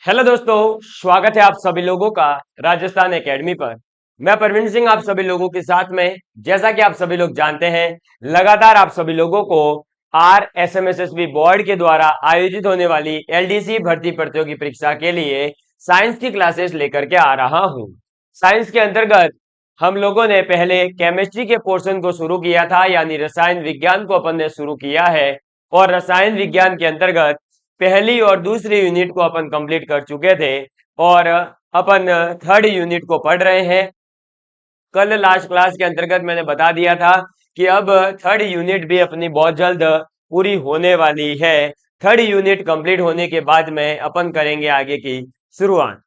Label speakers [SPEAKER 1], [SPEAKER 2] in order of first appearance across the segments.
[SPEAKER 1] Hello दोस्तों, स्वागत है आप सभी लोगों का राजस्थान एकेडमी पर। मैं परवीन सिंह आप सभी लोगों के साथ में। जैसा कि आप सभी लोग जानते हैं, लगातार आप सभी लोगों को RSMSSB बोर्ड के द्वारा आयोजित होने वाली LDC भर्ती प्रतियोगी परीक्षा के लिए साइंस की क्लासेस लेकर के आ रहा हूं। साइंस के अंतर्गत हम लोगों ने पहले केमिस्ट्री के पोर्शन को शुरू किया था, यानी रसायन विज्ञान को अपन ने शुरू किया है। और रसायन विज्ञान के अंतर्गत पहली और दूसरी यूनिट को अपन कंप्लीट कर चुके थे और अपन थर्ड यूनिट को पढ़ रहे हैं। कल लास्ट क्लास के अंतर्गत मैंने बता दिया था कि अब थर्ड यूनिट भी अपनी बहुत जल्द पूरी होने वाली है। थर्ड यूनिट कंप्लीट होने के बाद में अपन करेंगे आगे की शुरुआत।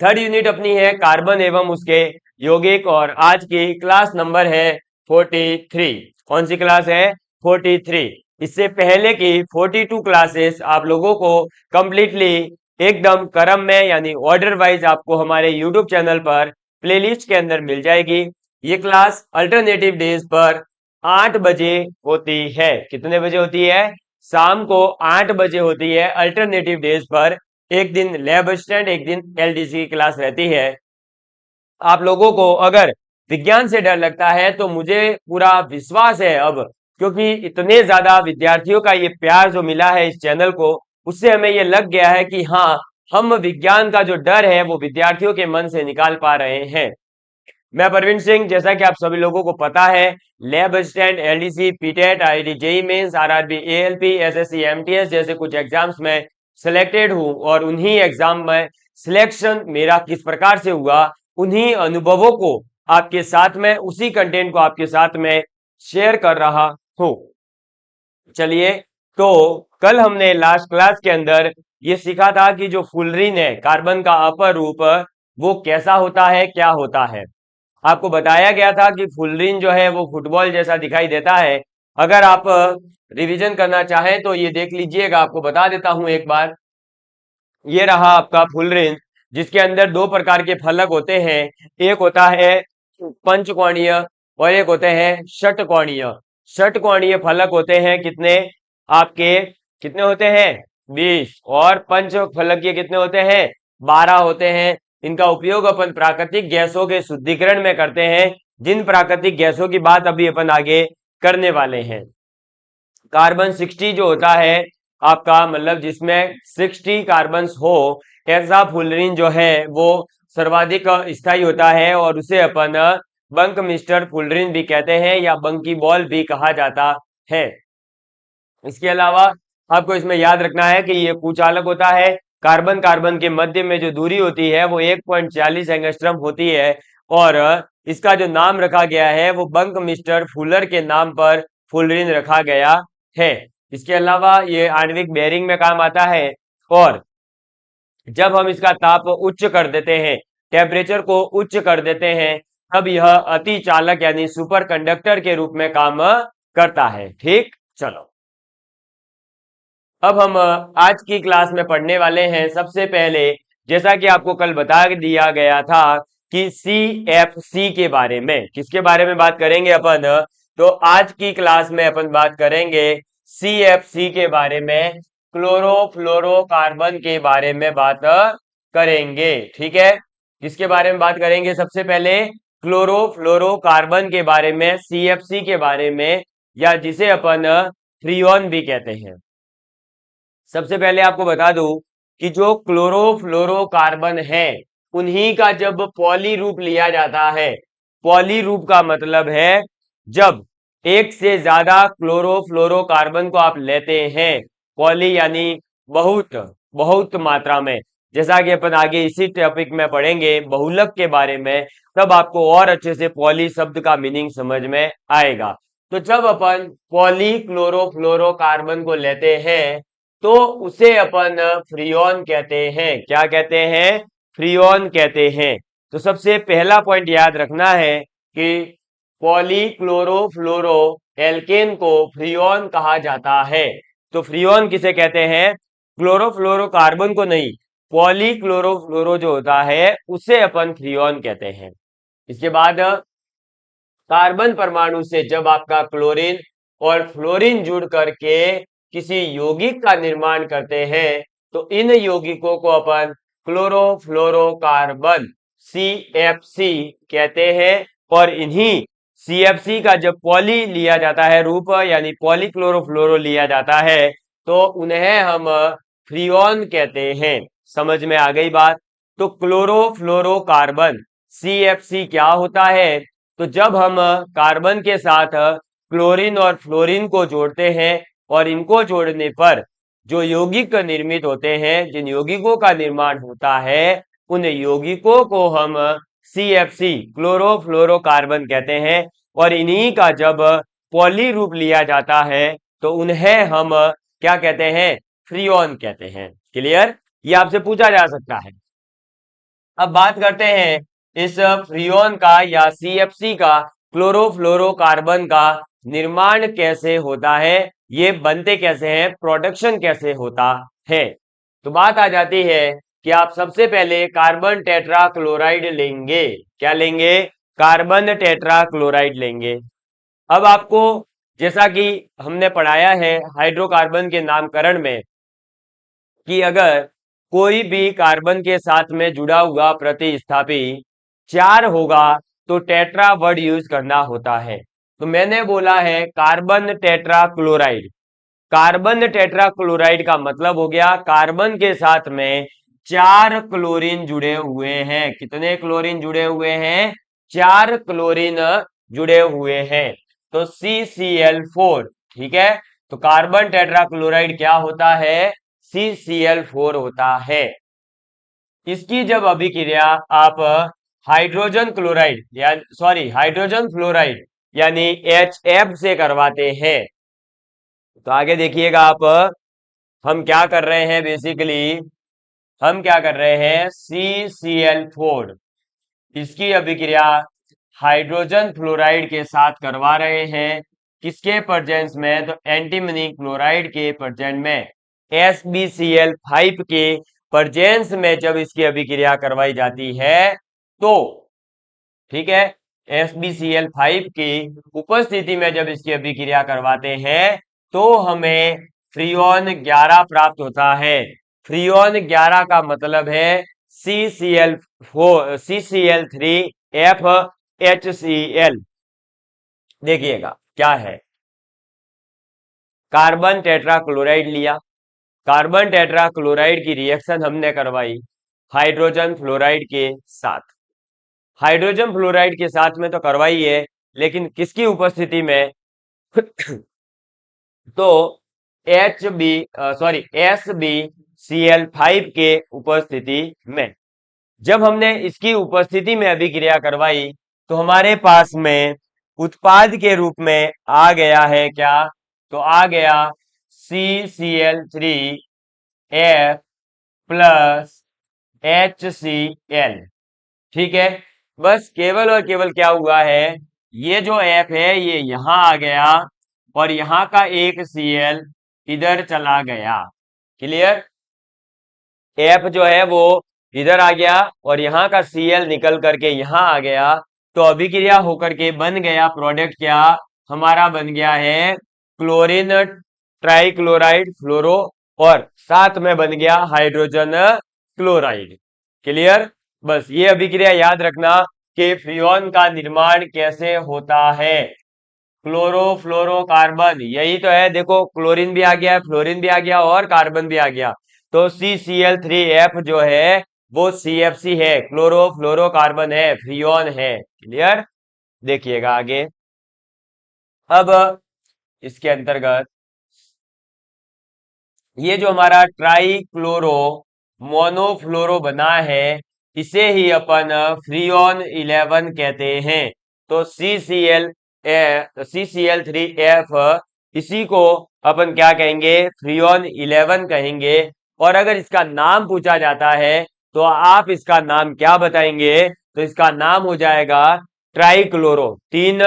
[SPEAKER 1] थर्ड यूनिट अपनी है कार्बन एवं उसके यौगिक और आज की क्लास नंबर है 43। कौन सी क्लास है? 43। इससे पहले की 42 क्लासेस आप लोगों को कंप्लीटली एकदम क्रम में यानी ऑर्डर वाइज आपको हमारे यूट्यूब चैनल पर प्लेलिस्ट के अंदर मिल जाएगी। ये क्लास अल्टरनेटिव डेज पर 8 बजे होती है। कितने बजे होती है? शाम को 8 बजे होती है अल्टरनेटिव डेज पर। एक दिन लैब असिस्टेंट, एक दिन LDC की क्लास रहती है। आप लोगों को अगर विज्ञान से डर लगता है तो मुझे पूरा विश्वास है अब, क्योंकि इतने ज्यादा विद्यार्थियों का ये प्यार जो मिला है इस चैनल को, उससे हमें ये लग गया है कि हाँ, हम विज्ञान का जो डर है वो विद्यार्थियों के मन से निकाल पा रहे हैं। मैं परवीन सिंह, जैसा कि आप सभी लोगों को पता है, lab assistant, LDC, PTET, IIT JEE mains, RRB, ALP, SSC, MTS जैसे कुछ एग्जाम्स में सिलेक्टेड हूं और उन्हीं एग्जाम में सिलेक्शन मेरा किस प्रकार से हुआ, उन्हीं अनुभवों को आपके साथ में, उसी कंटेंट को आपके साथ में शेयर कर रहा हूं। चलिए, तो कल हमने लास्ट क्लास के अंदर ये सीखा था कि जो फुलरिन है, कार्बन का अपर रूप, वो कैसा होता है, क्या होता है। आपको बताया गया था कि फुलरिन जो है वो फुटबॉल जैसा दिखाई देता है। अगर आप रिवीजन करना चाहें तो ये देख लीजिएगा, आपको बता देता हूं एक बार। ये रहा आपका फुलरिन, जिसके अंदर दो प्रकार के फलक होते हैं। एक होता है पंचकोणीय और एक होते हैं षटकोणीय। षटकोणीय फलक होते हैं कितने? आपके कितने होते हैं? 20। और पंच फलक के कितने होते हैं? 12 होते हैं। इनका उपयोग अपन प्राकृतिक गैसों के शुद्धिकरण में करते हैं, जिन प्राकृतिक गैसों की बात अभी अपन आगे करने वाले हैं। कार्बन 60 जो होता है आपका, मतलब जिसमें 60 कार्बन हो, ऐसा फुलरिन जो है वो सर्वाधिक स्थायी होता है और उसे अपन बंक मिस्टर फुलरिन भी कहते हैं या बंकी बॉल भी कहा जाता है। इसके अलावा आपको इसमें याद रखना है कि ये कुचालक होता है। कार्बन कार्बन के मध्य में जो दूरी होती है वो 1.40 एंगस्ट्रम होती है और इसका जो नाम रखा गया है वो बंक मिस्टर फुलर के नाम पर फुलरिन रखा गया है। इसके अलावा ये आणविक बेयरिंग में काम आता है और जब हम इसका ताप उच्च कर देते हैं, टेम्परेचर को उच्च कर देते हैं, तब यह अति चालक यानी सुपर कंडक्टर के रूप में काम करता है। ठीक, चलो अब हम आज की क्लास में पढ़ने वाले हैं। सबसे पहले, जैसा कि आपको कल बता दिया गया था कि CFC के बारे में, किसके बारे में बात करेंगे अपन? तो आज की क्लास में अपन बात करेंगे CFC के बारे में, क्लोरोफ्लोरोकार्बन के बारे में बात करेंगे। ठीक है, किसके बारे में बात करेंगे? सबसे पहले क्लोरोफ्लोरोकार्बन के बारे में, CFC के बारे में, या जिसे अपन फ्रियोन भी कहते हैं। सबसे पहले आपको बता दूं कि जो क्लोरोफ्लोरोकार्बन है, उन्हीं का जब पॉली रूप लिया जाता है, पॉली रूप का मतलब है जब एक से ज्यादा क्लोरोफ्लोरोकार्बन को आप लेते हैं, पॉली यानी बहुत बहुत मात्रा में। जैसा कि अपन आगे इसी टॉपिक में पढ़ेंगे बहुलक के बारे में, तब आपको और अच्छे से पॉली शब्द का मीनिंग समझ में आएगा। तो जब अपन पॉली क्लोरोफ्लोरोकार्बन को लेते हैं तो उसे अपन फ्रियोन कहते हैं। क्या कहते हैं? फ्रियोन कहते हैं। तो सबसे पहला पॉइंट याद रखना है कि पॉलीक्लोरोफ्लोरो एल्केन को फ्रियोन कहा जाता है। तो फ्रियोन किसे कहते हैं? क्लोरोफ्लोरोकार्बन को नहीं, पॉलीक्लोरोफ्लोरो जो होता है उसे अपन फ्रियोन कहते हैं। इसके बाद कार्बन परमाणु से जब आपका क्लोरीन और फ्लोरीन जुड़ करके किसी यौगिक का निर्माण करते हैं तो इन यौगिकों को अपन क्लोरोफ्लोरोकार्बन CFC कहते हैं। और इन्हीं CFC का जब पॉली लिया जाता है रूप, यानी पॉलीक्लोरोफ्लोरो लिया जाता है, तो उन्हें हम फ्रियोन कहते हैं। समझ में आ गई बात? तो क्लोरोफ्लोरोकार्बन CFC क्या होता है? तो जब हम कार्बन के साथ क्लोरीन और फ्लोरीन को जोड़ते हैं और इनको जोड़ने पर जो यौगिक निर्मित होते हैं, जिन यौगिकों का निर्माण होता है, उन यौगिकों को हम CFC क्लोरोफ्लोरोकार्बन कहते हैं। और इन्हीं का जब पॉली रूप लिया जाता है तो उन्हें हम क्या कहते हैं? फ्रियोन कहते हैं। क्लियर? ये आपसे पूछा जा सकता है। अब बात करते हैं इस फ्रियोन का या CFC का, क्लोरोफ्लोरोकार्बन का निर्माण कैसे होता है, ये बनते कैसे हैं, प्रोडक्शन कैसे होता है। तो बात आ जाती है कि आप सबसे पहले कार्बन टेट्रा क्लोराइड लेंगे। क्या लेंगे? कार्बन टेट्रा क्लोराइड लेंगे। अब आपको जैसा कि हमने पढ़ाया है हाइड्रोकार्बन के नामकरण में कि अगर कोई भी कार्बन के साथ में जुड़ा हुआ प्रतिस्थापी 4 होगा तो टेट्रा वर्ड यूज करना होता है। तो मैंने बोला है carbon tetra chloride. Carbon tetra chloride का मतलब हो गया कार्बन के साथ में 4 क्लोरीन जुड़े हुए हैं। कितने क्लोरीन जुड़े हुए हैं? 4 क्लोरीन जुड़े हुए हैं। तो CCl4। ठीक है, तो कार्बन टेट्रा क्लोराइड क्या होता है? CCl4 होता है। इसकी जब अभिक्रिया आप हाइड्रोजन क्लोराइड या हाइड्रोजन फ्लोराइड यानी HF से करवाते हैं, तो आगे देखिएगा आप, हम क्या कर रहे हैं बेसिकली, हम क्या कर रहे हैं? CCl4 इसकी अभिक्रिया हाइड्रोजन फ्लोराइड के साथ करवा रहे हैं। किसके प्रेजेंस में? तो एंटीमनी क्लोराइड के प्रेजेंस में, SbCl5 के प्रेजेंस में जब इसकी अभिक्रिया करवाई जाती है तो, ठीक है, SbCl5 की उपस्थिति में जब इसकी अभिक्रिया करवाते हैं तो हमें फ्रियोन 11 प्राप्त होता है। फ्रियोन 11 का मतलब है CCl3FHCl। देखिएगा क्या है, कार्बन टेट्रा क्लोराइड लिया, कार्बन टेट्रा क्लोराइड की रिएक्शन हमने करवाई हाइड्रोजन फ्लोराइड के साथ। हाइड्रोजन फ्लोराइड के साथ में तो करवाई है, लेकिन किसकी उपस्थिति में? तो SbCl5 के उपस्थिति में। जब हमने इसकी उपस्थिति में अभिक्रिया करवाई तो हमारे पास में उत्पाद के रूप में आ गया है क्या? तो आ गया CCl3F प्लस HCl। ठीक है, बस केवल और केवल क्या हुआ है, ये जो F है ये यहां आ गया और यहां का एक Cl इधर चला गया। क्लियर? F जो है वो इधर आ गया और यहां का Cl निकल करके यहां आ गया, तो अभिक्रिया होकर के बन गया प्रोडक्ट क्या? हमारा बन गया है क्लोरीन ट्राइक्लोराइड फ्लोरो और साथ में बन गया हाइड्रोजन क्लोराइड। क्लियर? बस ये अभिक्रिया याद रखना कि फ्रियोन का निर्माण कैसे होता है। क्लोरोफ्लोरोकार्बन यही तो है, देखो क्लोरीन भी आ गया, फ्लोरीन भी आ गया और कार्बन भी आ गया, तो CCl3F जो है वो CFC है, क्लोरोफ्लोरोकार्बन है, फ्रियोन है। क्लियर? देखिएगा आगे। अब इसके अंतर्गत ये जो हमारा ट्राई क्लोरो मोनोफ्लोरो बना है इसे ही अपन फ्रियोन 11 कहते हैं। तो CCl3F इसी को अपन क्या कहेंगे? फ्रियोन 11 कहेंगे। और अगर इसका नाम पूछा जाता है तो आप इसका नाम क्या बताएंगे? तो इसका नाम हो जाएगा ट्राइक्लोरो, 3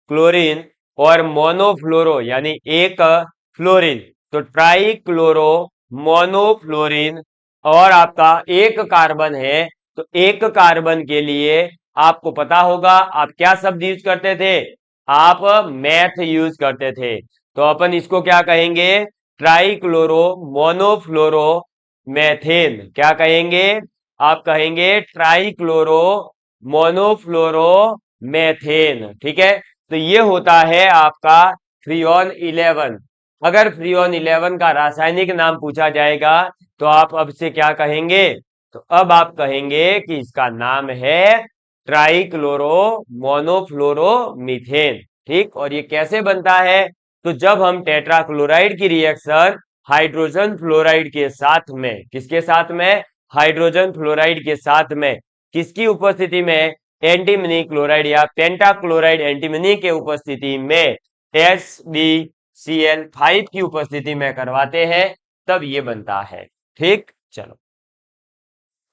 [SPEAKER 1] क्लोरीन और मोनोफ्लोरो यानी 1 फ्लोरीन, तो ट्राइक्लोरो मोनोफ्लोरीन। और आपका 1 कार्बन है, तो 1 कार्बन के लिए आपको पता होगा आप क्या शब्द यूज करते थे? आप मैथ यूज करते थे। तो अपन इसको क्या कहेंगे? Trichloro monofluoro methane. क्या कहेंगे? आप कहेंगे ट्राइक्लोरो मोनोफ्लोरो मेथेन। ठीक है, तो ये होता है आपका फ्रीऑन 11। अगर फ्रीऑन 11 का रासायनिक नाम पूछा जाएगा तो आप अब से क्या कहेंगे? तो अब आप कहेंगे कि इसका नाम है ट्राइक्लोरो मोनोफ्लोरो मीथेन। ठीक, और ये कैसे बनता है? तो जब हम टेट्राक्लोराइड की रिएक्शन हाइड्रोजन फ्लोराइड के साथ में, किसके साथ में? हाइड्रोजन फ्लोराइड के साथ में, किसकी उपस्थिति में? एंटीमनी क्लोराइड या पेंटाक्लोराइड एंटीमनी के उपस्थिति में, SbCl5 की उपस्थिति में करवाते हैं, तब ये बनता है। ठीक, चलो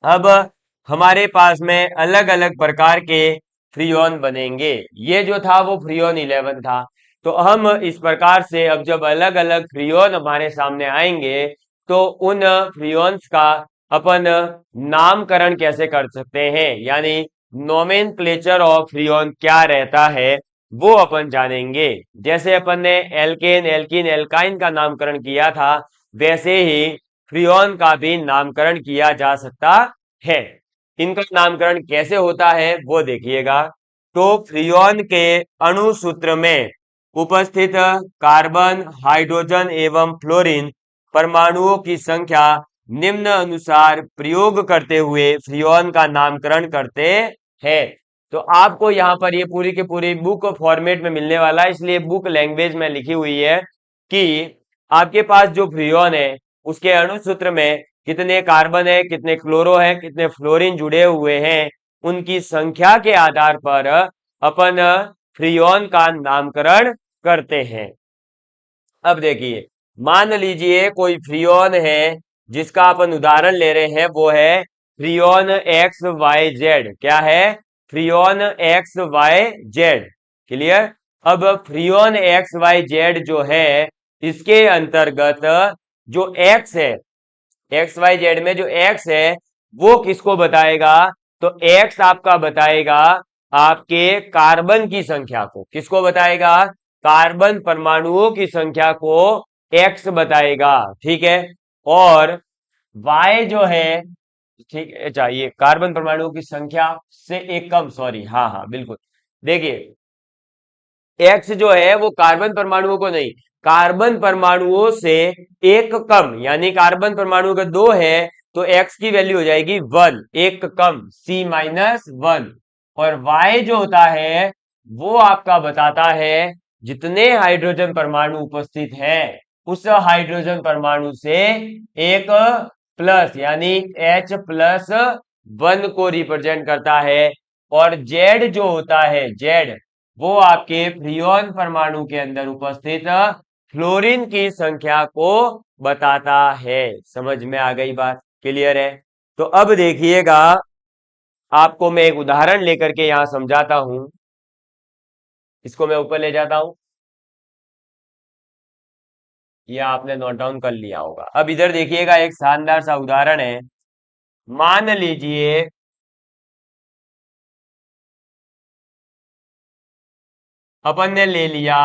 [SPEAKER 1] अब हमारे पास में अलग अलग प्रकार के फ्रीऑन बनेंगे। ये जो था वो फ्रीऑन 11 था। तो हम इस प्रकार से अब जब अलग अलग फ्रीऑन हमारे सामने आएंगे तो उन फ्रीऑन्स का अपन नामकरण कैसे कर सकते हैं, यानी नोमेनक्लेचर ऑफ फ्रीऑन क्या रहता है वो अपन जानेंगे। जैसे अपन ने एल्केन एल्कीन एल्काइन का नामकरण किया था, वैसे ही फ्रीऑन का भी नामकरण किया जा सकता है। इनका नामकरण कैसे होता है वो देखिएगा। तो फ्रीऑन के अणु सूत्र में उपस्थित कार्बन, हाइड्रोजन एवं फ्लोरीन परमाणुओं की संख्या निम्न अनुसार प्रयोग करते हुए फ्रीऑन का नामकरण करते हैं। तो आपको यहाँ पर ये पूरी की पूरी बुक फॉर्मेट में मिलने वाला है, इसलिए बुक लैंग्वेज में लिखी हुई है कि आपके पास जो फ्रीऑन है उसके अणु सूत्र में कितने कार्बन है, कितने क्लोरो है, कितने फ्लोरीन जुड़े हुए हैं, उनकी संख्या के आधार पर अपन फ्रीऑन का नामकरण करते हैं। अब देखिए, मान लीजिए कोई फ्रीऑन है जिसका अपन उदाहरण ले रहे हैं, वो है फ्रीऑन XYZ। क्या है? Freon XYZ। क्लियर? अब फ्रीऑन XYZ जो है इसके अंतर्गत जो X है, XYZ में जो X है वो किसको बताएगा? तो X आपका बताएगा आपके कार्बन की संख्या को। किसको बताएगा? कार्बन परमाणुओं की संख्या को X बताएगा। ठीक है, और Y जो है, ठीक है, चाहिए कार्बन परमाणुओं की संख्या से एक कम, सॉरी, हाँ हाँ बिल्कुल। देखिए, एक्स जो है वो कार्बन परमाणुओं को नहीं, कार्बन परमाणुओं से एक कम, यानी कार्बन परमाणु का 2 है तो एक्स की वैल्यू हो जाएगी 1, एक कम, C-1। और वाई जो होता है वो आपका बताता है जितने हाइड्रोजन परमाणु उपस्थित है उस हाइड्रोजन परमाणु से एक प्लस, यानी H+1 को रिप्रेजेंट करता है। और जेड जो होता है, जेड वो आपके फ्रीऑन परमाणु के अंदर उपस्थित फ्लोरीन की संख्या को बताता है। समझ में आ गई बात? क्लियर है? तो अब देखिएगा, आपको मैं एक उदाहरण लेकर के यहां समझाता हूं। इसको मैं ऊपर ले जाता हूं, ये आपने नोट डाउन कर लिया होगा। अब इधर देखिएगा, एक शानदार सा उदाहरण है। मान लीजिए अपन ने ले लिया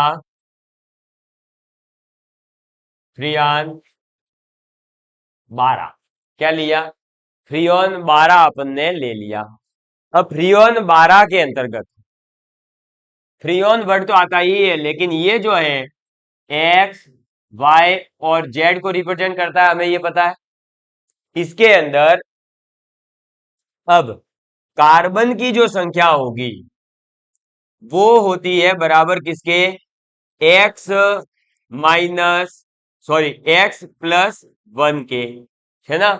[SPEAKER 1] फ्रीऑन 12। क्या लिया? फ्रीऑन 12 अपन ने ले लिया। अब फ्रीऑन 12 के अंतर्गत फ्रीऑन वर्ड तो आता ही है, लेकिन ये जो है एक्स, वाई और जेड को रिप्रेजेंट करता है, हमें ये पता है। इसके अंदर अब कार्बन की जो संख्या होगी वो होती है बराबर किसके? एक्स माइनस, सॉरी, X+1 के, है ना?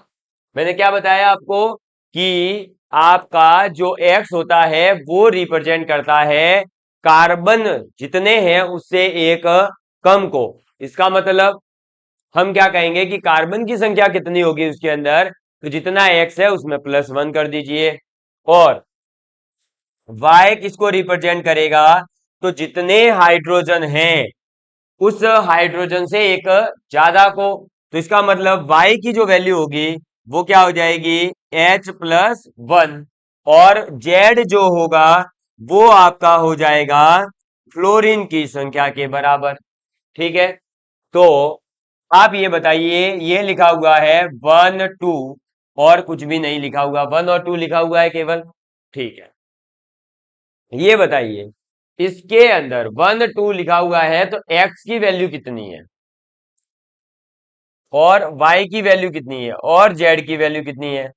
[SPEAKER 1] मैंने क्या बताया आपको कि आपका जो X होता है वो रिप्रेजेंट करता है कार्बन जितने हैं उससे एक कम को। इसका मतलब हम क्या कहेंगे कि कार्बन की संख्या कितनी होगी उसके अंदर, तो जितना X है उसमें +1 कर दीजिए। और Y किसको रिप्रेजेंट करेगा? तो जितने हाइड्रोजन हैं उस हाइड्रोजन से एक ज्यादा को। तो इसका मतलब Y की जो वैल्यू होगी वो क्या हो जाएगी? H+1। और Z जो होगा वो आपका हो जाएगा फ्लोरीन की संख्या के बराबर। ठीक है, तो आप ये बताइए, ये लिखा हुआ है 1 2 और कुछ भी नहीं लिखा हुआ, 1 और 2 लिखा हुआ है केवल। ठीक है, ये बताइए इसके अंदर 1 2 लिखा हुआ है तो x की वैल्यू कितनी है और y की वैल्यू कितनी है और z की वैल्यू कितनी है।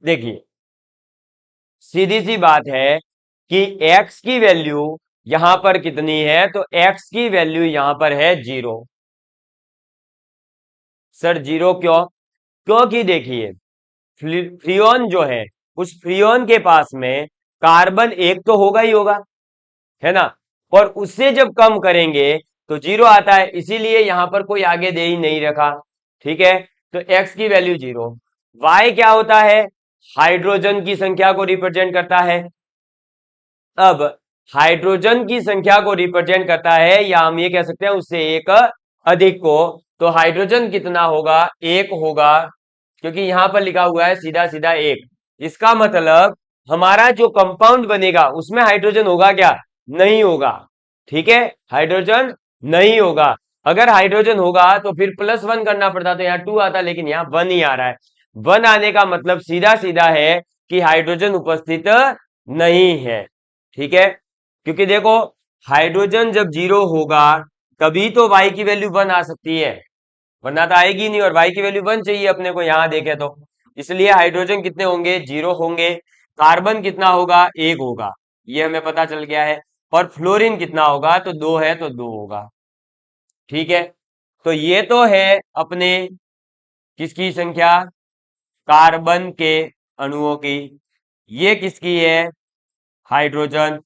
[SPEAKER 1] देखिए सीधी सी बात है कि x की वैल्यू यहां पर कितनी है, तो x की वैल्यू यहां पर है 0। सर 0 क्यों? क्योंकि देखिए फ्रियोन जो है, उस फ्रियोन के पास में कार्बन एक तो होगा ही होगा, है ना, और उससे जब कम करेंगे तो 0 आता है, इसीलिए यहां पर कोई आगे दे ही नहीं रखा। ठीक है, तो x की वैल्यू 0। y क्या होता है? हाइड्रोजन की संख्या को रिप्रेजेंट करता है। अब हाइड्रोजन की संख्या को रिप्रेजेंट करता है, या हम ये कह सकते हैं उससे एक अधिक को। तो हाइड्रोजन कितना होगा? एक होगा, क्योंकि यहां पर लिखा हुआ है सीधा सीधा एक। इसका मतलब हमारा जो कंपाउंड बनेगा उसमें हाइड्रोजन होगा क्या? नहीं होगा। ठीक है, हाइड्रोजन नहीं होगा। अगर हाइड्रोजन होगा तो फिर +1 करना पड़ता, तो यहाँ 2 आता, लेकिन यहाँ 1 ही आ रहा है। 1 आने का मतलब सीधा सीधा है कि हाइड्रोजन उपस्थित नहीं है। ठीक है, क्योंकि देखो हाइड्रोजन जब 0 होगा तभी तो y की वैल्यू 1 आ सकती है, वरना तो आएगी नहीं, और y की वैल्यू 1 चाहिए अपने को यहां देखे तो। इसलिए हाइड्रोजन कितने होंगे? 0 होंगे। कार्बन कितना होगा? 1 होगा, ये हमें पता चल गया है। और फ्लोरीन कितना होगा? तो 2 है तो 2 होगा। ठीक है, तो ये तो है अपने किसकी संख्या? कार्बन के अणुओं की। ये किसकी है? हाइड्रोजन।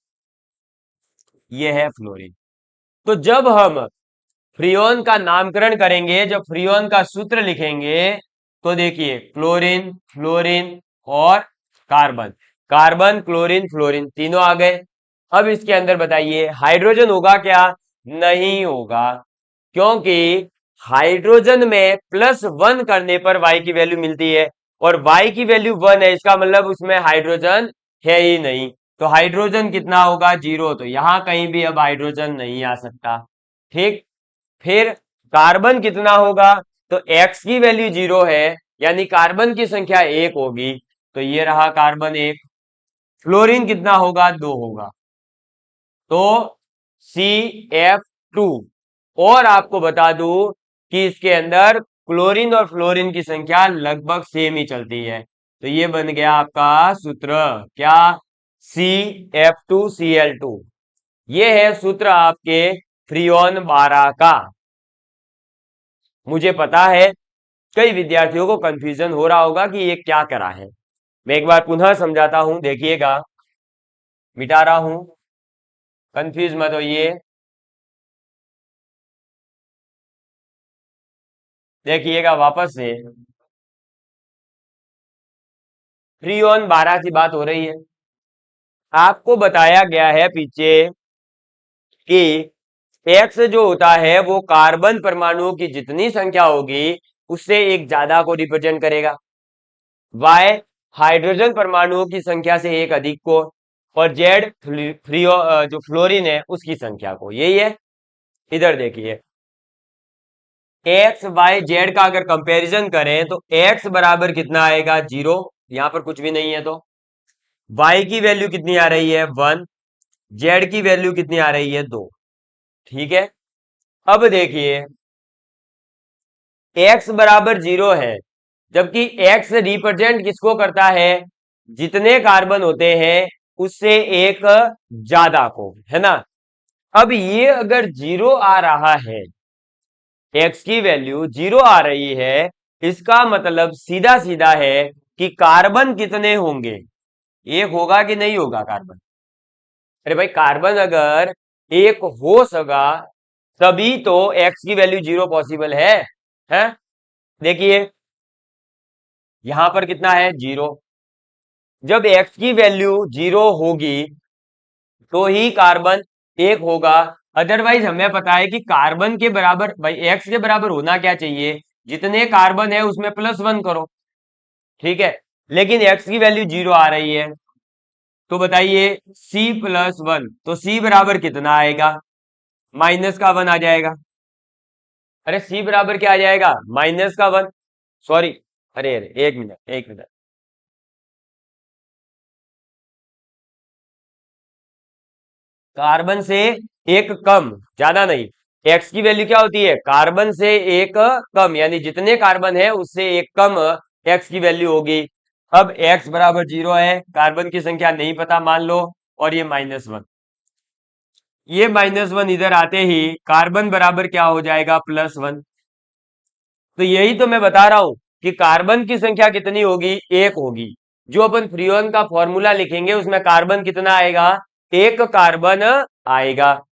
[SPEAKER 1] ये है फ्लोरीन। तो जब हम फ्रियोन का नामकरण करेंगे, जब फ्रियोन का सूत्र लिखेंगे, तो देखिए क्लोरीन, फ्लोरीन और कार्बन, कार्बन क्लोरीन फ्लोरीन तीनों आ गए। अब इसके अंदर बताइए हाइड्रोजन होगा क्या? नहीं होगा, क्योंकि हाइड्रोजन में +1 करने पर y की वैल्यू मिलती है, और y की वैल्यू 1 है, इसका मतलब उसमें हाइड्रोजन है ही नहीं। तो हाइड्रोजन कितना होगा? 0। तो यहां कहीं भी अब हाइड्रोजन नहीं आ सकता। ठीक, फिर कार्बन कितना होगा? तो x की वैल्यू 0 है, यानी कार्बन की संख्या 1 होगी, तो ये रहा कार्बन 1। फ्लोरीन कितना होगा? 2 होगा, तो CF2। और आपको बता दूं कि इसके अंदर क्लोरीन और फ्लोरीन की संख्या लगभग सेम ही चलती है, तो ये बन गया आपका सूत्र क्या? CF2Cl2। ये है सूत्र आपके फ्रियोन 12 का। मुझे पता है कई विद्यार्थियों को कंफ्यूजन हो रहा होगा कि ये क्या करा है। मैं एक बार पुनः समझाता हूं, देखिएगा, मिटा रहा हूं, कंफ्यूज मत होइए। देखिएगा वापस से, फ्रियोन 12 की बात हो रही है। आपको बताया गया है पीछे कि एक्स जो होता है वो कार्बन परमाणुओं की जितनी संख्या होगी उससे एक ज्यादा को रिप्रेजेंट करेगा, वाई हाइड्रोजन परमाणुओं की संख्या से एक अधिक को, और जेड फ्रियो जो फ्लोरीन है उसकी संख्या को। यही है। इधर देखिए एक्स वाई जेड का अगर कंपैरिजन करें तो एक्स बराबर कितना आएगा? 0, यहां पर कुछ भी नहीं है, तो वाई की वैल्यू कितनी आ रही है? 1। जेड की वैल्यू कितनी आ रही है? 2। ठीक है, अब देखिए x बराबर 0 है, जबकि x रिप्रेजेंट किसको करता है? जितने कार्बन होते हैं उससे एक ज्यादा को, है ना। अब ये अगर 0 आ रहा है, x की वैल्यू 0 आ रही है, इसका मतलब सीधा सीधा है कि कार्बन कितने होंगे? एक होगा कि नहीं होगा कार्बन? अरे भाई कार्बन अगर एक हो सका तभी तो x की वैल्यू 0 पॉसिबल है? देखिए यहां पर कितना है? 0। जब x की वैल्यू 0 होगी तो ही कार्बन एक होगा। अदरवाइज हमें पता है कि कार्बन के बराबर, भाई x के बराबर होना क्या चाहिए? जितने कार्बन है उसमें +1 करो। ठीक है, लेकिन x की वैल्यू 0 आ रही है, तो बताइए C+1, तो C बराबर कितना आएगा? -1 आ जाएगा। अरे सी बराबर क्या आ जाएगा, -1, सॉरी, अरे अरे एक मिनट एक मिनट, कार्बन से एक कम, ज्यादा नहीं। एक्स की वैल्यू क्या होती है, कार्बन से एक कम, यानी जितने कार्बन है उससे एक कम एक्स की वैल्यू होगी। अब एक्स बराबर 0 है, कार्बन की संख्या नहीं पता मान लो, और ये -1, ये -1 इधर आते ही कार्बन बराबर क्या हो जाएगा, +1। तो यही तो मैं बता रहा हूं कि कार्बन की संख्या कितनी होगी, एक होगी। जो अपन फ्रीऑन का फॉर्मूला लिखेंगे उसमें कार्बन कितना आएगा, एक कार्बन आएगा।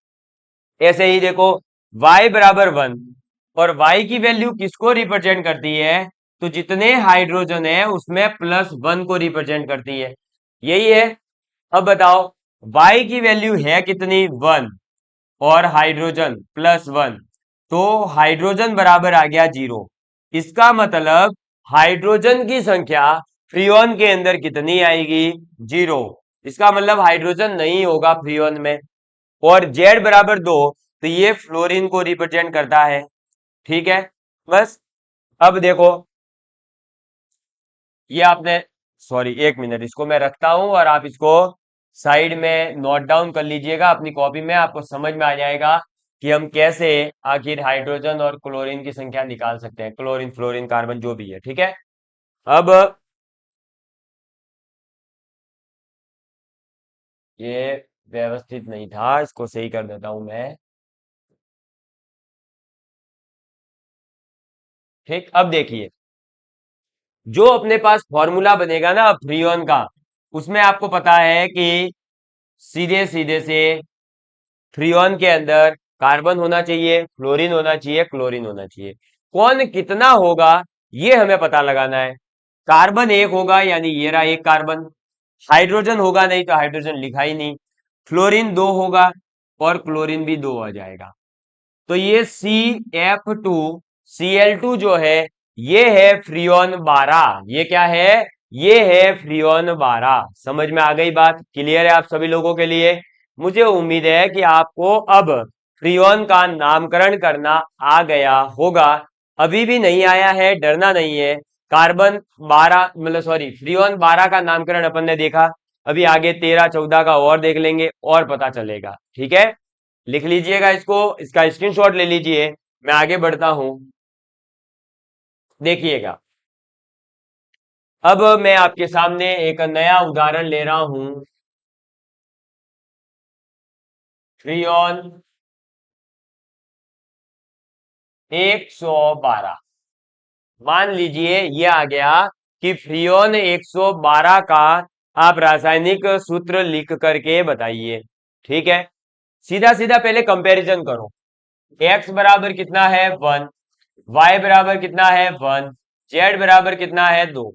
[SPEAKER 1] ऐसे ही देखो, y बराबर 1, और y की वैल्यू किसको रिप्रेजेंट करती है, तो जितने हाइड्रोजन है उसमें +1 को रिप्रेजेंट करती है, यही है। अब बताओ, y की वैल्यू है कितनी, 1, और हाइड्रोजन +1, तो हाइड्रोजन बराबर आ गया 0। इसका मतलब हाइड्रोजन की संख्या फ्रीऑन के अंदर कितनी आएगी, 0। इसका मतलब हाइड्रोजन नहीं होगा फ्रीऑन में। और Z बराबर 2, तो ये फ्लोरीन को रिप्रेजेंट करता है, ठीक है। बस, अब देखो, ये आपने, सॉरी एक मिनट, इसको मैं रखता हूं और आप इसको साइड में नोट डाउन कर लीजिएगा अपनी कॉपी में, आपको समझ में आ जाएगा कि हम कैसे आखिर हाइड्रोजन और क्लोरीन की संख्या निकाल सकते हैं, क्लोरीन फ्लोरीन कार्बन जो भी है, ठीक है। अब ये व्यवस्थित नहीं था, इसको सही कर देता हूं मैं। ठीक, अब देखिए, जो अपने पास फॉर्मूला बनेगा ना फ्रीऑन का, उसमें आपको पता है कि सीधे सीधे से फ्रीऑन के अंदर कार्बन होना चाहिए, फ्लोरीन होना चाहिए, क्लोरीन होना चाहिए। कौन कितना होगा ये हमें पता लगाना है। कार्बन एक होगा, यानी ये रहा एक कार्बन। हाइड्रोजन होगा नहीं तो हाइड्रोजन लिखा ही नहीं। फ्लोरीन 2 होगा, और क्लोरीन भी 2 आ जाएगा। तो ये CF2Cl2 जो है, ये है फ्रीऑन 12। ये क्या है, ये है फ्रीऑन 12। समझ में आ गई बात, क्लियर है आप सभी लोगों के लिए। मुझे उम्मीद है कि आपको अब फ्रीऑन का नामकरण करना आ गया होगा। अभी भी नहीं आया है, डरना नहीं है। कार्बन 12, मतलब सॉरी, फ्रीऑन 12 का नामकरण अपन ने देखा, अभी आगे 13 14 का और देख लेंगे और पता चलेगा, ठीक है। लिख लीजिएगा इसको, इसका स्क्रीनशॉट ले लीजिए, मैं आगे बढ़ता हूं। देखिएगा, अब मैं आपके सामने एक नया उदाहरण ले रहा हूं, फ्रीऑन 112। मान लीजिए ये आ गया कि फ्रीऑन 112 का आप रासायनिक सूत्र लिख करके बताइए, ठीक है। सीधा सीधा पहले कंपैरिजन करो। x बराबर कितना है, 1, y बराबर कितना है, 1, z बराबर कितना है, 2।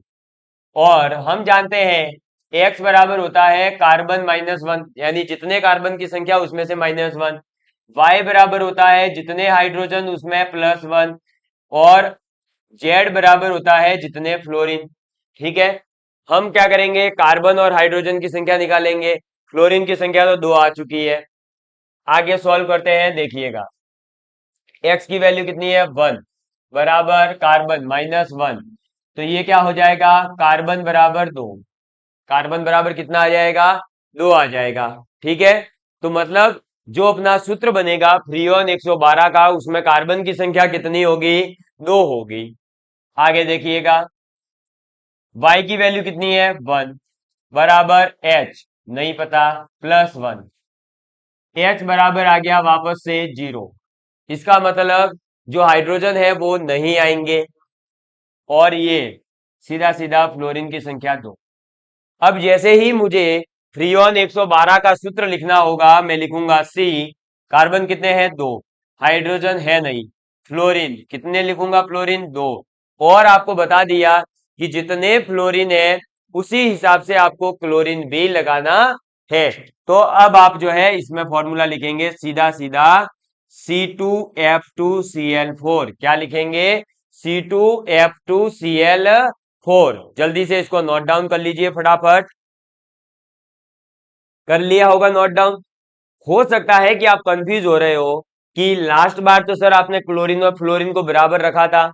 [SPEAKER 1] और हम जानते हैं x बराबर होता है कार्बन -1, यानी जितने कार्बन की संख्या उसमें से -1। y बराबर होता है जितने हाइड्रोजन उसमें +1। और z बराबर होता है जितने फ्लोरीन, ठीक है। हम क्या करेंगे, कार्बन और हाइड्रोजन की संख्या निकालेंगे। फ्लोरीन की संख्या तो 2 आ चुकी है। आगे सॉल्व करते हैं, देखिएगा, x की वैल्यू कितनी है, 1, बराबर कार्बन -1, तो ये क्या हो जाएगा, कार्बन बराबर 2। कार्बन बराबर कितना आ जाएगा, 2 आ जाएगा, ठीक है। तो मतलब जो अपना सूत्र बनेगा फ्रीऑन 112 का, उसमें कार्बन की संख्या कितनी होगी, 2 होगी। आगे देखिएगा, y की वैल्यू कितनी है, 1, बराबर h, नहीं पता, +1। h बराबर आ गया वापस से 0। इसका मतलब जो हाइड्रोजन है वो नहीं आएंगे, और ये सीधा सीधा फ्लोरीन की संख्या 2। अब जैसे ही मुझे फ्रीऑन 112 का सूत्र लिखना होगा, मैं लिखूंगा C, कार्बन कितने हैं, 2, हाइड्रोजन है नहीं, फ्लोरीन कितने लिखूंगा, फ्लोरीन 2। और आपको बता दिया कि जितने फ्लोरीन है उसी हिसाब से आपको क्लोरीन भी लगाना है। तो अब आप जो है इसमें फॉर्मूला लिखेंगे सीधा सीधा, C2F2Cl4। क्या लिखेंगे, C2F2Cl4। जल्दी से इसको नोट डाउन कर लीजिए फटाफट। कर लिया होगा नोट डाउन। हो सकता है कि आप कंफ्यूज हो रहे हो कि लास्ट बार तो सर आपने क्लोरीन और फ्लोरीन को बराबर रखा था,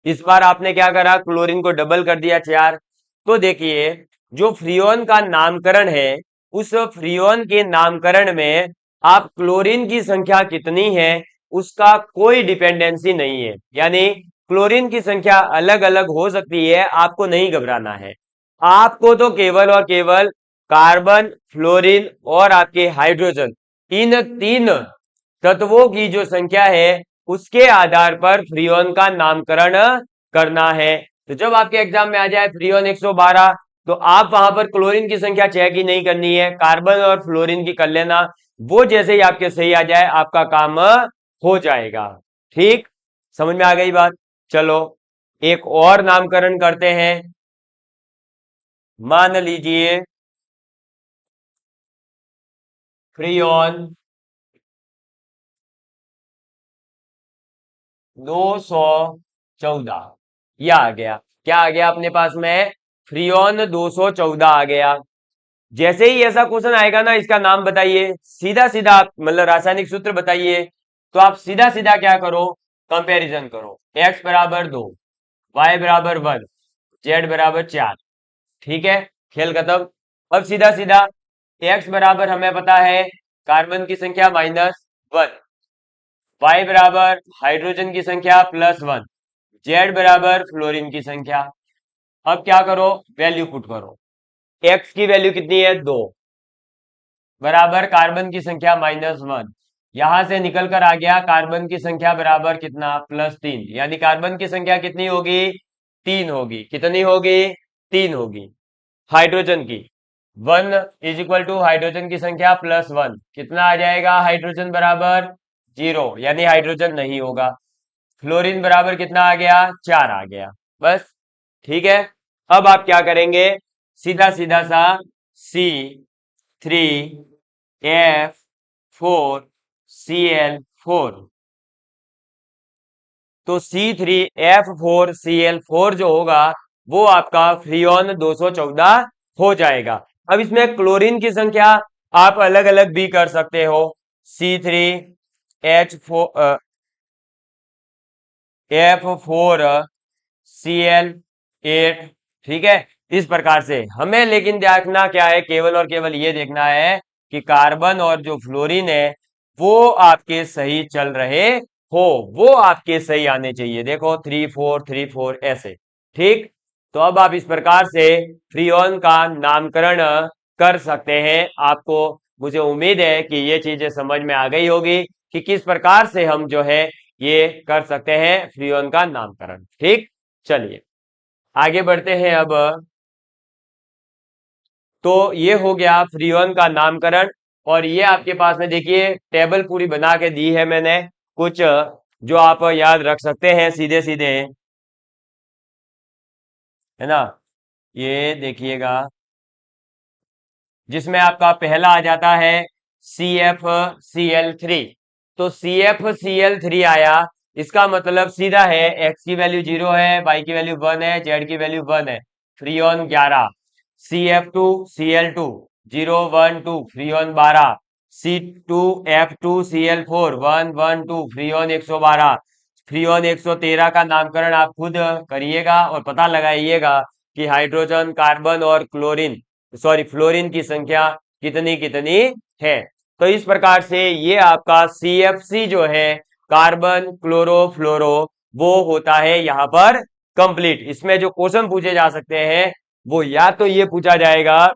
[SPEAKER 1] इस बार आपने क्या करा, क्लोरीन को डबल कर दिया 4। तो देखिए जो फ्रियोन का नामकरण है, उस फ्रियोन के नामकरण में आप क्लोरीन की संख्या कितनी है उसका कोई डिपेंडेंसी नहीं है, यानी क्लोरीन की संख्या अलग अलग हो सकती है, आपको नहीं घबराना है। आपको तो केवल और केवल कार्बन, फ्लोरीन और आपके हाइड्रोजन, इन तीन तत्वों की जो संख्या है उसके आधार पर फ्रियोन का नामकरण करना है। तो जब आपके एग्जाम में आ जाए फ्रियोन 112, तो आप वहां पर क्लोरीन की संख्या चेक ही नहीं करनी है, कार्बन और फ्लोरीन की कर लेना, वो जैसे ही आपके सही आ जाए आपका काम हो जाएगा। ठीक, समझ में आ गई बात। चलो एक और नामकरण करते हैं। मान लीजिए फ्रियोन 214, यह आ गया। क्या आ गया अपने पास में, फ्रियोन 214 आ गया। जैसे ही ऐसा क्वेश्चन आएगा ना, इसका नाम बताइए, सीधा सीधा आप मतलब रासायनिक सूत्र बताइए, तो आप सीधा सीधा क्या करो, कंपैरिजन करो। x बराबर 2, y बराबर 1, z बराबर 4। ठीक है, खेल खत्म। अब सीधा सीधा x बराबर हमें पता है कार्बन की संख्या -1, y बराबर हाइड्रोजन की संख्या +1, z बराबर फ्लोरीन की संख्या। अब क्या करो, वैल्यू पुट करो। x की वैल्यू कितनी है, 2, बराबर कार्बन की संख्या -1, यहां से निकल कर आ गया कार्बन की संख्या बराबर कितना, +3, यानी कार्बन की संख्या कितनी होगी, 3 होगी। कितनी होगी, 3 होगी। हाइड्रोजन की 1 इज इक्वल टू हाइड्रोजन की संख्या +1, कितना आ जाएगा, हाइड्रोजन बराबर 0, यानी हाइड्रोजन नहीं होगा। फ्लोरीन बराबर कितना आ गया, 4 आ गया। बस, ठीक है। अब आप क्या करेंगे, सीधा सीधा सा C3F4Cl4, तो C3F4Cl4 जो होगा वो आपका फ्रियोन 214 हो जाएगा। अब इसमें क्लोरीन की संख्या आप अलग अलग भी कर सकते हो, C3H4Cl8, ठीक है। इस प्रकार से हमें लेकिन देखना क्या है, केवल और केवल ये देखना है कि कार्बन और जो फ्लोरीन है वो आपके सही चल रहे हो, वो आपके सही आने चाहिए। देखो 3 4 3 4 ऐसे, ठीक। तो अब आप इस प्रकार से फ्रियोन का नामकरण कर सकते हैं। आपको, मुझे उम्मीद है कि ये चीजें समझ में आ गई होगी कि किस प्रकार से हम जो है ये कर सकते हैं फ्रियोन का नामकरण। ठीक, चलिए आगे बढ़ते हैं। अब तो ये हो गया फ्रियोन का नामकरण, और ये आपके पास में देखिए टेबल पूरी बना के दी है मैंने, कुछ जो आप याद रख सकते हैं सीधे सीधे, है ना। ये देखिएगा, जिसमें आपका पहला आ जाता है CFCl3, तो CFCl3 आया, इसका मतलब सीधा है x की वैल्यू 0 है, y की वैल्यू 1 है, z की वैल्यू 1 है, Freon 11। CF2Cl2 0 1 2, Freon 12। C2F2Cl4 1 1 2, Freon 112। Freon 113 का नामकरण आप खुद करिएगा और पता लगाइएगा कि हाइड्रोजन, कार्बन और क्लोरीन, सॉरी फ्लोरीन की संख्या कितनी कितनी है। तो इस प्रकार से ये आपका CFC जो है, कार्बन क्लोरो फ्लोरो, वो होता है यहाँ पर कंप्लीट। इसमें जो क्वेश्चन पूछे जा सकते हैं वो या तो ये पूछा जाएगा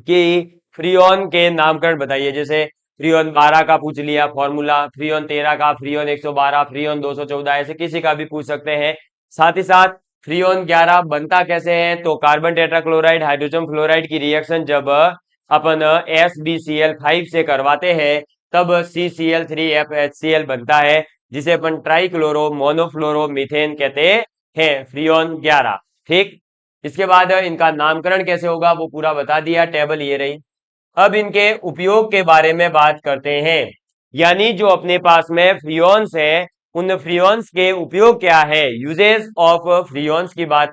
[SPEAKER 1] कि फ्रियोन के नामकरण बताइए, जैसे फ्रियोन 12 का पूछ लिया फॉर्मूला, फ्रियोन 13 का, फ्रियोन 112, फ्रियोन 214, ऐसे किसी का भी पूछ सकते हैं। साथ ही साथ फ्रियोन 11 बनता कैसे है, तो कार्बन टेट्राक्लोराइड हाइड्रोजन फ्लोराइड की रिएक्शन जब अपन SbCl5 से करवाते हैं तब CCl3FHCl बनता है, जिसे अपन ट्राइक्लोरो मोनोफ्लोरो मीथेन कहते हैं, फ्रियोन 11। ठीक, इसके बाद इनका नामकरण कैसे होगा वो पूरा बता दिया, टेबल ये रही। अब इनके उपयोग के बारे में बात करते हैं, यानी जो अपने पास में फ्रियोन्स है उन फ्रियोन्स के उपयोग क्या है, यूजेस ऑफ फ्रियोन्स की बात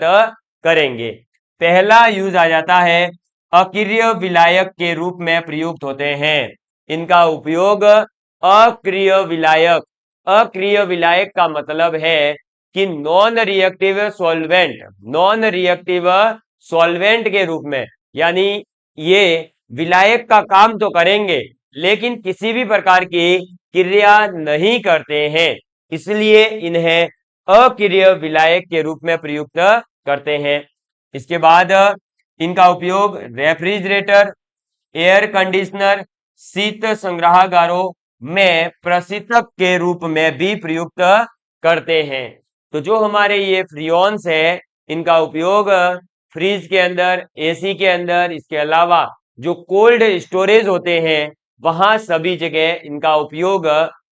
[SPEAKER 1] करेंगे। पहला यूज आ जाता है अकिर्य विलायक के रूप में प्रयुक्त होते हैं। इनका उपयोग अक्रिय विलायक। अक्रिय विलायक का मतलब है कि non reactive solvent, non reactive solvent के रूप में, यानी ये विलायक का काम तो करेंगे लेकिन किसी भी प्रकार की क्रिया नहीं करते हैं, इसलिए इन्हें अक्रिय विलायक के रूप में प्रयुक्त करते हैं। इसके बाद इनका उपयोग रेफ्रिजरेटर, एयर कंडीशनर, शीत संग्रहागारों में प्रशीतक के रूप में भी प्रयुक्त करते हैं। तो जो हमारे ये फ्रियोन्स है इनका उपयोग फ्रिज के अंदर, एसी के अंदर, इसके अलावा जो कोल्ड स्टोरेज होते हैं वहां सभी जगह इनका उपयोग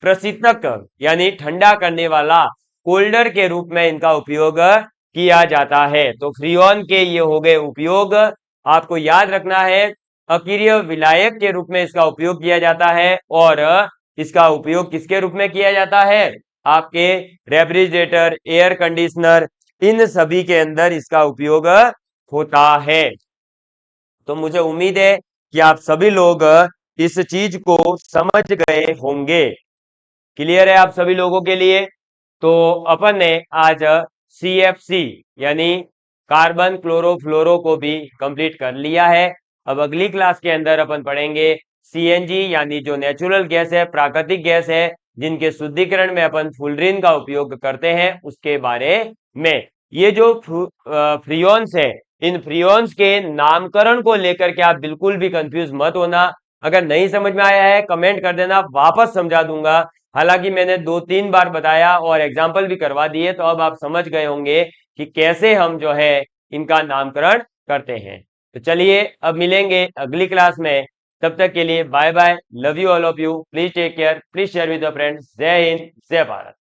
[SPEAKER 1] प्रशीतक यानी ठंडा करने वाला कोल्डर के रूप में इनका उपयोग किया जाता है। तो फ्रियोन के ये हो गए उपयोग, आपको याद रखना है अक्रिय विलायक के रूप में इसका उपयोग किया जाता है और इसका उपयोग किसके रूप में किया जाता है, आपके रेफ्रिजरेटर, एयर कंडीशनर, इन सभी के अंदर इसका उपयोग होता है। तो मुझे उम्मीद है कि आप सभी लोग इस चीज को समझ गए होंगे। क्लियर है आप सभी लोगों के लिए? तो अपन ने आज CFC यानी कार्बन क्लोरोफ्लोरो को भी कंप्लीट कर लिया है। अब अगली क्लास के अंदर अपन पढ़ेंगे CNG यानी जो नेचुरल गैस है, प्राकृतिक गैस है, जिनके शुद्धिकरण में अपन फुलरिन का उपयोग करते हैं, उसके बारे में। ये जो फ्रियोन्स है, इन फ्रियोन्स के नामकरण को लेकर के आप बिल्कुल भी कंफ्यूज मत होना। अगर नहीं समझ में आया है कमेंट कर देना, वापस समझा दूंगा। हालांकि मैंने 2-3 बार बताया और एग्जाम्पल भी करवा दिए, तो अब आप समझ गए होंगे कि कैसे हम जो है इनका नामकरण करते हैं। तो चलिए अब मिलेंगे अगली क्लास में, तब तक के लिए bye bye, love you all of you, please take care, please share with your friends. जय हिंद, जय भारत।